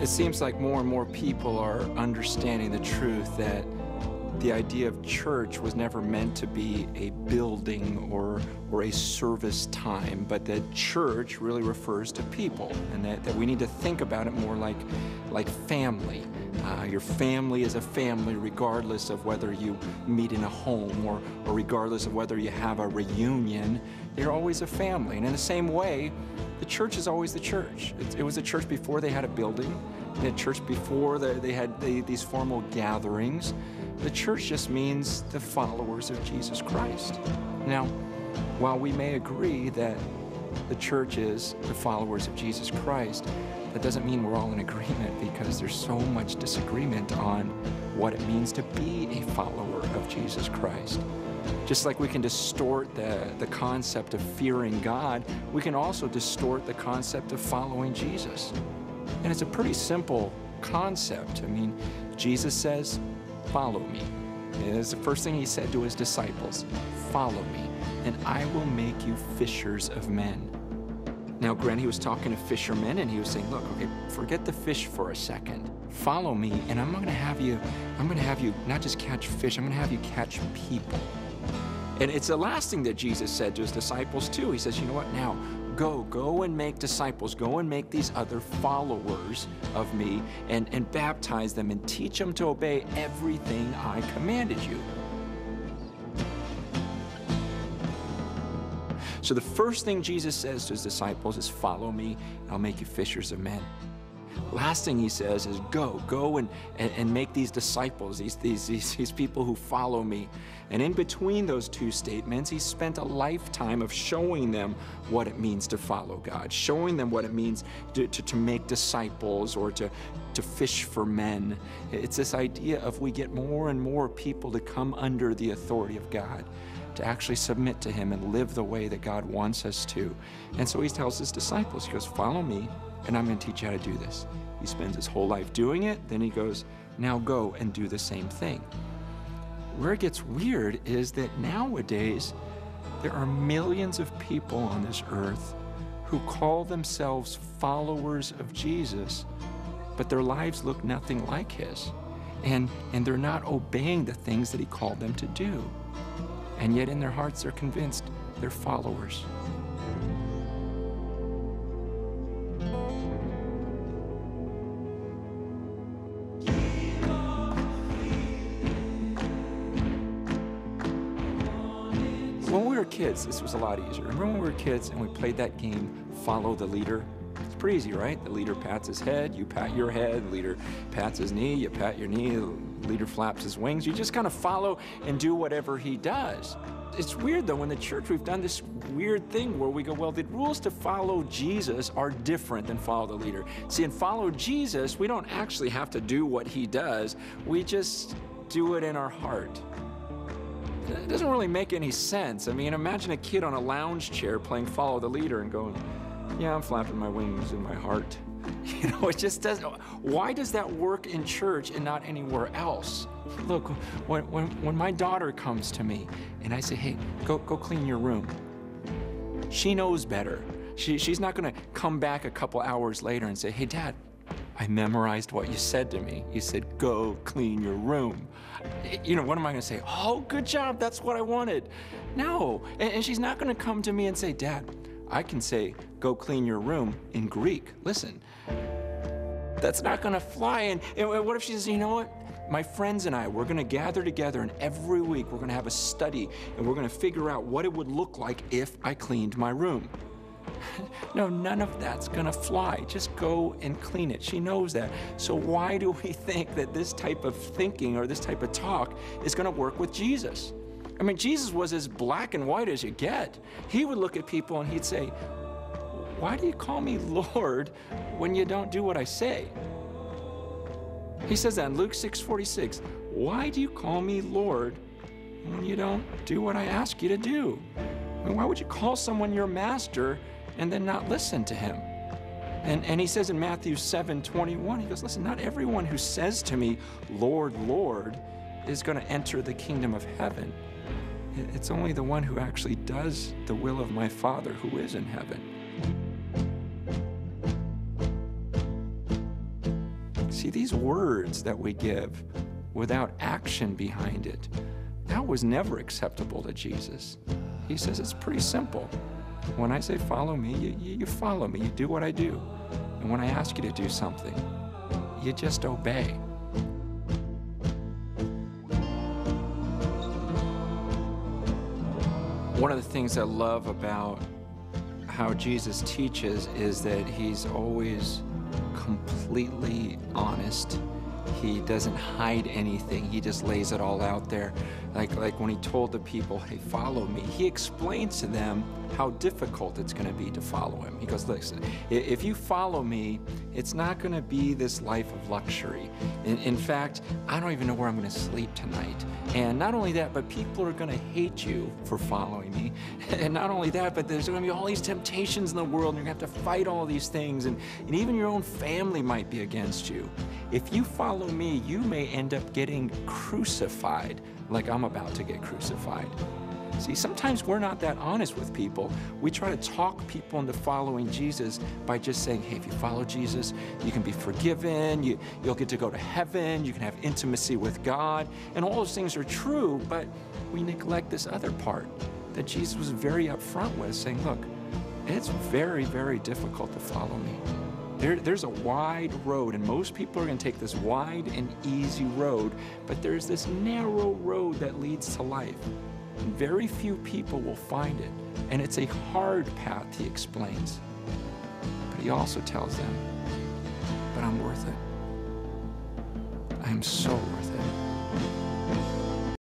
It seems like more and more people are understanding the truth that the idea of church was never meant to be a building or a service time, but that church really refers to people, and that we need to think about it more like family. Your family is a family regardless of whether you meet in a home or regardless of whether you have a reunion. You're always a family. And in the same way, the church is always the church. It was a church before they had a building, and a church before they had these formal gatherings. The church just means the followers of Jesus Christ. Now, while we may agree that the church is the followers of Jesus Christ, that doesn't mean we're all in agreement, because there's so much disagreement on what it means to be a follower of Jesus Christ. Just like we can distort the concept of fearing God, we can also distort the concept of following Jesus. And it's a pretty simple concept. I mean, Jesus says, "Follow me." And it's the first thing he said to his disciples, "Follow me, and I will make you fishers of men." Now, granted, he was talking to fishermen, and he was saying, look, okay, forget the fish for a second. Follow me, and I'm gonna have you not just catch fish, I'm gonna have you catch people. And it's the last thing that Jesus said to his disciples too. He says, you know what, now, go and make disciples, go and make these other followers of me, and baptize them and teach them to obey everything I commanded you. So the first thing Jesus says to his disciples is, follow me, and I'll make you fishers of men. Last thing he says is, go and make these disciples, these people who follow me. And in between those two statements, he spent a lifetime of showing them what it means to follow God, showing them what it means to make disciples or to fish for men. It's this idea of we get more and more people to come under the authority of God, to actually submit to him and live the way that God wants us to. And so he tells his disciples, he goes, follow me, and I'm going to teach you how to do this. He spends his whole life doing it. Then he goes, now go and do the same thing. Where it gets weird is that nowadays there are millions of people on this earth who call themselves followers of Jesus, but their lives look nothing like his. And they're not obeying the things that he called them to do. And yet in their hearts they're convinced they're followers. When we were kids, this was a lot easier. Remember when we were kids and we played that game, Follow the Leader? It's pretty easy, right? The leader pats his head, you pat your head, the leader pats his knee, you pat your knee, the leader flaps his wings. You just kind of follow and do whatever he does. It's weird though, in the church we've done this weird thing where we go, well, the rules to follow Jesus are different than follow the leader. See, in follow Jesus, we don't actually have to do what he does, we just do it in our heart. It doesn't really make any sense. I mean, imagine a kid on a lounge chair playing follow the leader and going, yeah, I'm flapping my wings in my heart. You know, it just doesn't. Why does that work in church and not anywhere else? Look, when my daughter comes to me and I say, hey, go clean your room, she knows better. She's not gonna come back a couple hours later and say, hey, Dad, I memorized what you said to me. You said, go clean your room. You know, what am I gonna say? Oh, good job, that's what I wanted. No, and she's not gonna come to me and say, Dad, I can say, go clean your room in Greek. Listen, that's not gonna fly. And what if she says, you know what? My friends and I, we're gonna gather together, and every week we're gonna have a study, and we're gonna figure out what it would look like if I cleaned my room. No, none of that's gonna fly. Just go and clean it. She knows that. So why do we think that this type of thinking or this type of talk is gonna work with Jesus? I mean, Jesus was as black and white as you get. He would look at people and he'd say, why do you call me Lord when you don't do what I say? He says that in Luke 6:46. Why do you call me Lord when you don't do what I ask you to do? I mean, why would you call someone your master and then not listen to him? And he says in Matthew 7:21, he goes, listen, not everyone who says to me, Lord, Lord, is going to enter the kingdom of heaven. It's only the one who actually does the will of my Father who is in heaven. See, these words that we give without action behind it, that was never acceptable to Jesus. He says it's pretty simple. When I say follow me, you follow me, you do what I do. And when I ask you to do something, you just obey. One of the things I love about how Jesus teaches is that he's always completely honest. He doesn't hide anything. He just lays it all out there. Like when he told the people, hey, follow me, he explains to them how difficult it's going to be to follow him. He goes, listen, if you follow me, it's not going to be this life of luxury. In fact, I don't even know where I'm going to sleep tonight. And not only that, but people are going to hate you for following me. And not only that, but there's going to be all these temptations in the world, and you're going to have to fight all these things, and even your own family might be against you. If you follow me, you may end up getting crucified like I'm about to get crucified. See, sometimes we're not that honest with people. We try to talk people into following Jesus by just saying, hey, if you follow Jesus, you can be forgiven, you'll get to go to heaven, you can have intimacy with God, and all those things are true, but we neglect this other part that Jesus was very upfront with, saying, look, it's very, very difficult to follow me. There's a wide road, and most people are going to take this wide and easy road, but there's this narrow road that leads to life. And very few people will find it, and it's a hard path, he explains. But he also tells them, but I'm worth it. I am so worth it.